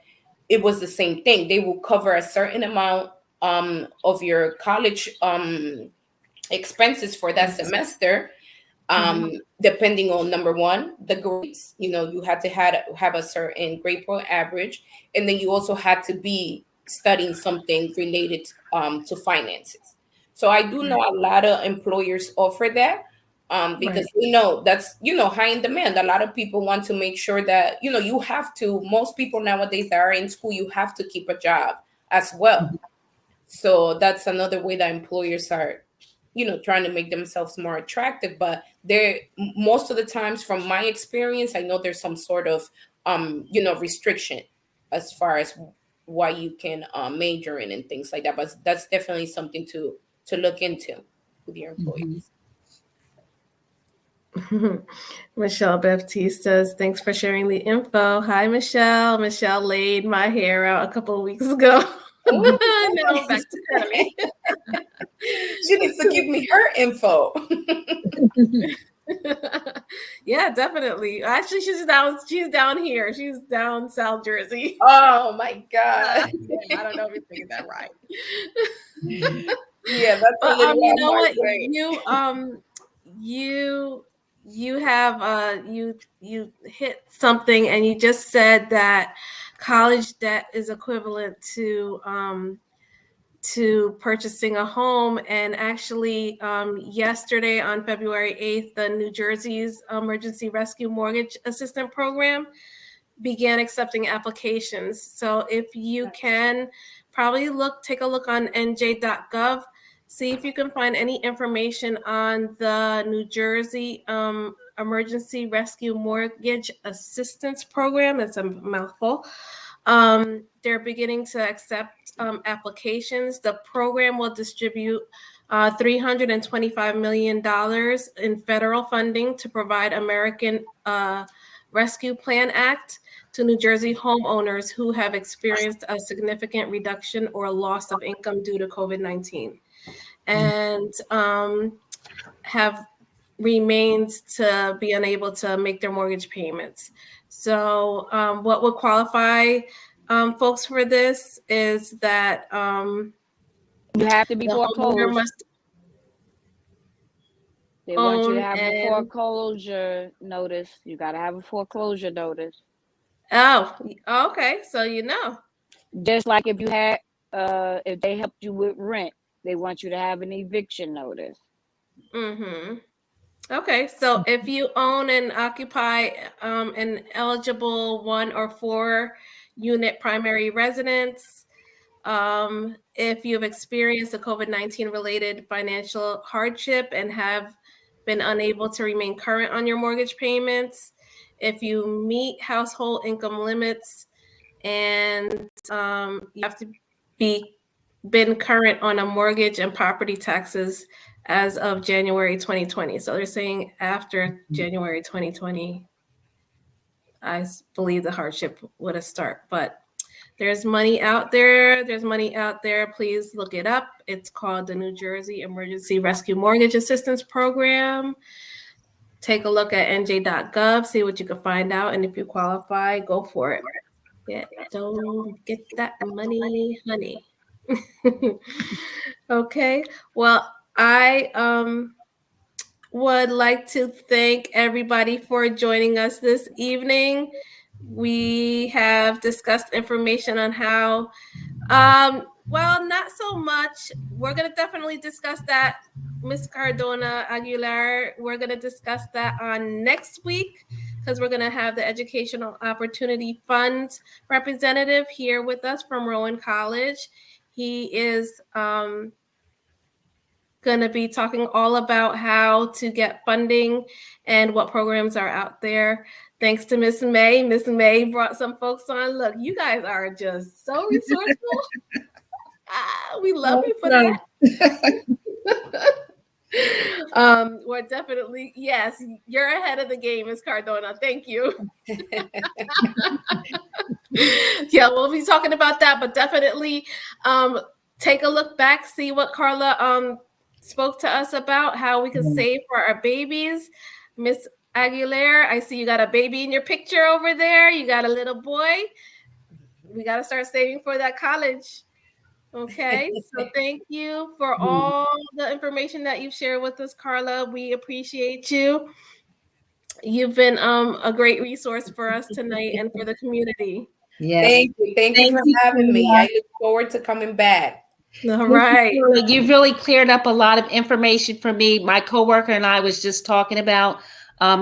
it was the same thing. They will cover a certain amount of your college expenses for that Yes. semester, Mm-hmm. depending on, number one, the grades. You had to have a certain grade point average, and then you also had to be studying something related to finances. So I do know a lot of employers offer that, because Right. they know that's high in demand. A lot of people want to make sure that you have to. Most people nowadays that are in school, you have to keep a job as well. So that's another way that employers are trying to make themselves more attractive. But they're most of the times, from my experience, I know there's some sort of restriction as far as why you can major in and things like that. But that's definitely something to look into with your Mhm. employees. Michelle Baptiste says, thanks for sharing the info. Hi, Michelle. Michelle laid my hair out a couple of weeks ago. Ooh, Now back to curly. she needs to give me her info. Yeah, definitely. Actually, she's down here. She's down South Jersey. Oh my god. Yeah, I don't know if you're thinking that right. Yeah, that's a But little you out of know my what? way. You have you hit something, and you just said that college debt is equivalent to purchasing a home. And actually, yesterday on February 8th, the New Jersey's Emergency Rescue Mortgage Assistance Program began accepting applications. So if you can, probably take a look on nj.gov, see if you can find any information on the New Jersey Emergency Rescue Mortgage Assistance Program. It's a mouthful. They're beginning to accept applications. The program will distribute $325 million in federal funding to provide American Rescue Plan Act to New Jersey homeowners who have experienced a significant reduction or loss of income due to COVID-19 and have remained to be unable to make their mortgage payments. So, what would qualify folks for this is that You have to be the homeowner foreclosed. must They want you to own have a and foreclosure notice. You got to have a foreclosure notice. oh, okay. So Just like if you had, if they helped you with rent, they want you to have an eviction notice. Mm-hmm. Okay, so if you own and occupy an eligible 1 or 4 unit primary residence, if you've experienced a COVID-19 related financial hardship and have been unable to remain current on your mortgage payments, if you meet household income limits, and you have to been current on a mortgage and property taxes as of January 2020. So they're saying after January 2020, I believe the hardship would have started. But there's money out there. There's money out there. Please look it up. It's called the New Jersey Emergency Rescue Mortgage Assistance Program. Take a look at nj.gov, see what you can find out. And if you qualify, go for it. Yeah, don't get that money, honey. Okay. Well, I would like to thank everybody for joining us this evening. We have discussed information on how, well, not so much. We're going to definitely discuss that, Ms. Cardona Aguilar. We're going to discuss that on next week, because we're going to have the Educational Opportunity Fund representative here with us from Rowan College. He is going to be talking all about how to get funding and what programs are out there. Thanks to Miss May. Miss May brought some folks on. Look, you guys are just so resourceful. We love you for that. We're definitely, yes, you're ahead of the game, Ms. Cardona. Thank you. Yeah, we'll be talking about that, but definitely take a look back, see what Carla spoke to us about, how we can save for our babies. Miss Aguilera, I see you got a baby in your picture over there. You got a little boy. We got to start saving for that college. Okay, so thank you for all the information that you've shared with us, Carla. We appreciate you. You've been a great resource for us tonight and for the community. Yes. Thank you for having me. I look forward to coming back. All right. You've really cleared up a lot of information for me. My coworker and I was just talking about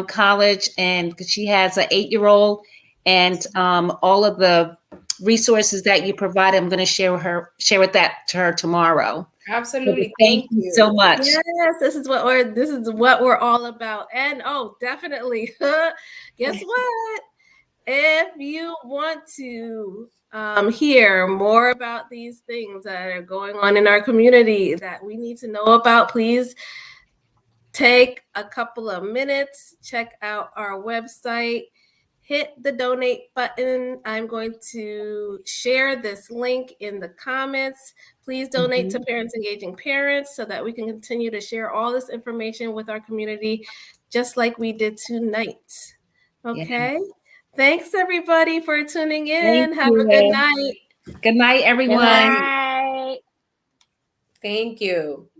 college, and she has an 8-year-old, and all of the resources that you provided, I'm going to share with that to her tomorrow. Absolutely. So thank you so much. Yes, this is what we're all about. And definitely. Guess what? If you want to hear more about these things that are going on in our community that we need to know about, please take a couple of minutes, check out our website, hit the donate button. I'm going to share this link in the comments. Please donate to Parents Engaging Parents so that we can continue to share all this information with our community, just like we did tonight. Okay. Yeah. Thanks, everybody, for tuning in. Have a good night. Good night, everyone. Good night. Thank you.